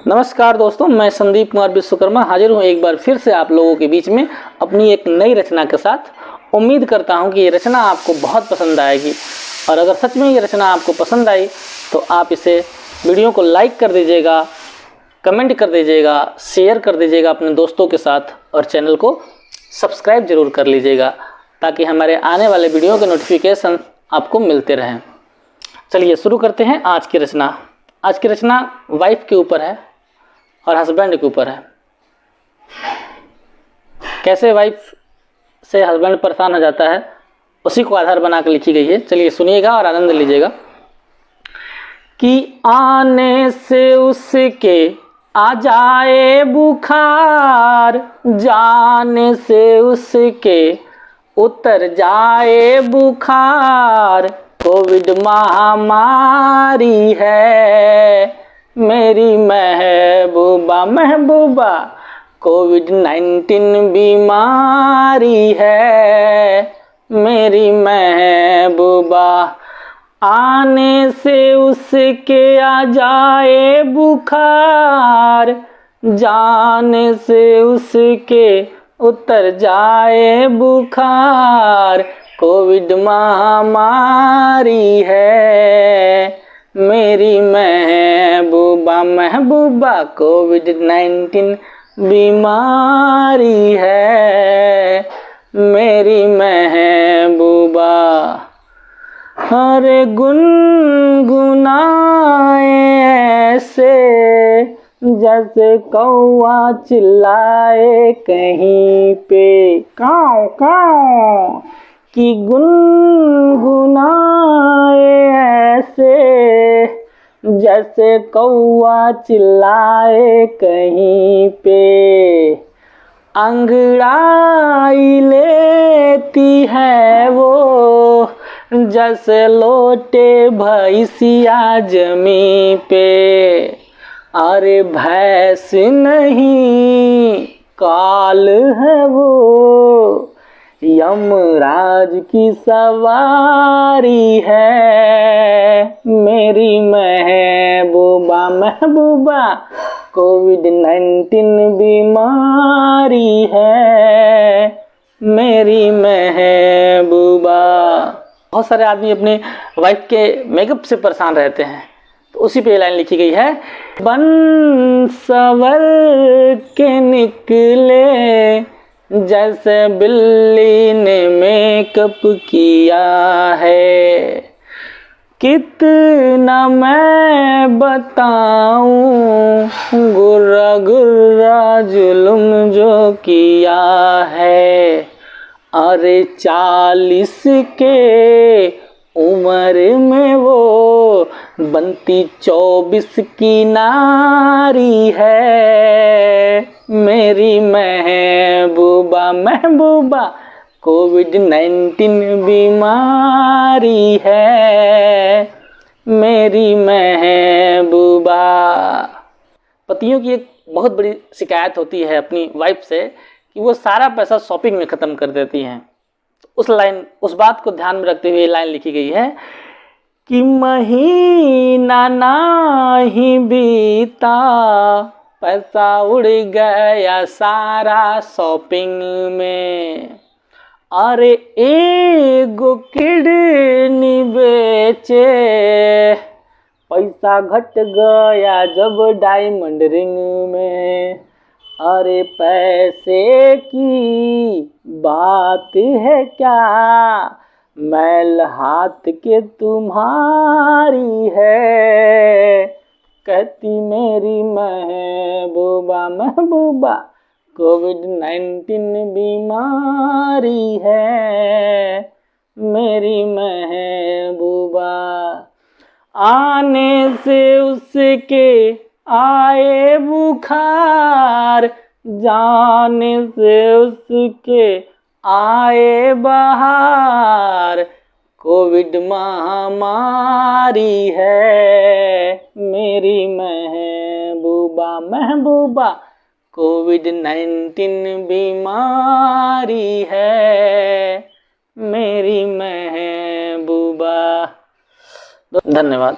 नमस्कार दोस्तों, मैं संदीप कुमार विश्वकर्मा हाजिर हूँ एक बार फिर से आप लोगों के बीच में अपनी एक नई रचना के साथ। उम्मीद करता हूँ कि ये रचना आपको बहुत पसंद आएगी और अगर सच में ये रचना आपको पसंद आई तो आप इसे वीडियो को लाइक कर दीजिएगा, कमेंट कर दीजिएगा, शेयर कर दीजिएगा अपने दोस्तों के साथ और चैनल को सब्सक्राइब ज़रूर कर लीजिएगा ताकि हमारे आने वाले वीडियो के नोटिफिकेशन आपको मिलते रहें। चलिए शुरू करते हैं आज की रचना। आज की रचना वाइफ के ऊपर है और हस्बैंड के ऊपर है। कैसे वाइफ से हस्बैंड परेशान हो जाता है उसी को आधार बनाकर लिखी गई है। चलिए सुनिएगा और आनंद लीजिएगा। कि आने से उसके आ जाए बुखार, जाने से उसके उतर जाए बुखार, कोविड महामारी है मेरी महबूबा महबूबा, कोविड-19 बीमारी है मेरी महबूबा। आने से उसके आ जाए बुखार, जाने से उसके उतर जाए बुखार, कोविड महामारी है मेरी महबूबा महबूबा, कोविड-19 बीमारी है मेरी महबूबा। अरे गुनगुनाए ऐसे जैसे कौआ चिल्लाए कहीं पे, काऊ काऊ, कि गुनगुनाए ऐसे जैसे कौआ चिल्लाए कहीं पे, अंगड़ाई लेती है वो जैसे लोटे भैंसिया जमी पे। अरे भैंस नहीं काल है वो, यमराज की सवारी है मेरी महबूबा महबूबा, कोविड-19 बीमारी है मेरी महबूबा। बहुत सारे आदमी अपने वाइफ के मेकअप से परेशान रहते हैं तो उसी पे लाइन लिखी गई है। बन सवर के निकले जैसे बिल्ली ने मेकअप किया है, कितना मैं बताऊं गुर्रा गुर्रा जुल्म जो किया है। अरे 40 के उम्र में वो बनती 24 की नारी है मेरी महबूबा महबूबा, कोविड-19 बीमारी है मेरी महबूबा। पतियों की एक बहुत बड़ी शिकायत होती है अपनी वाइफ से कि वो सारा पैसा शॉपिंग में ख़त्म कर देती हैं। उस बात को ध्यान में रखते हुए लाइन लिखी गई है कि महीना नाही बीता, पैसा उड़ गया सारा शॉपिंग में। अरे एगो किडनी बेचे, पैसा घट गया जब डायमंड रिंग में। अरे पैसे की बात है क्या, मैल हाथ के तुम्हारी है, कहती मेरी महबूबा महबूबा, कोविड-19 बीमारी है मेरी महबूबा। आने से उसके आए बुखार, जाने से उसके आए बहार, कोविड महामारी है मेरी महबूबा महबूबा, कोविड-19 बीमारी है मेरी महबूबा। धन्यवाद।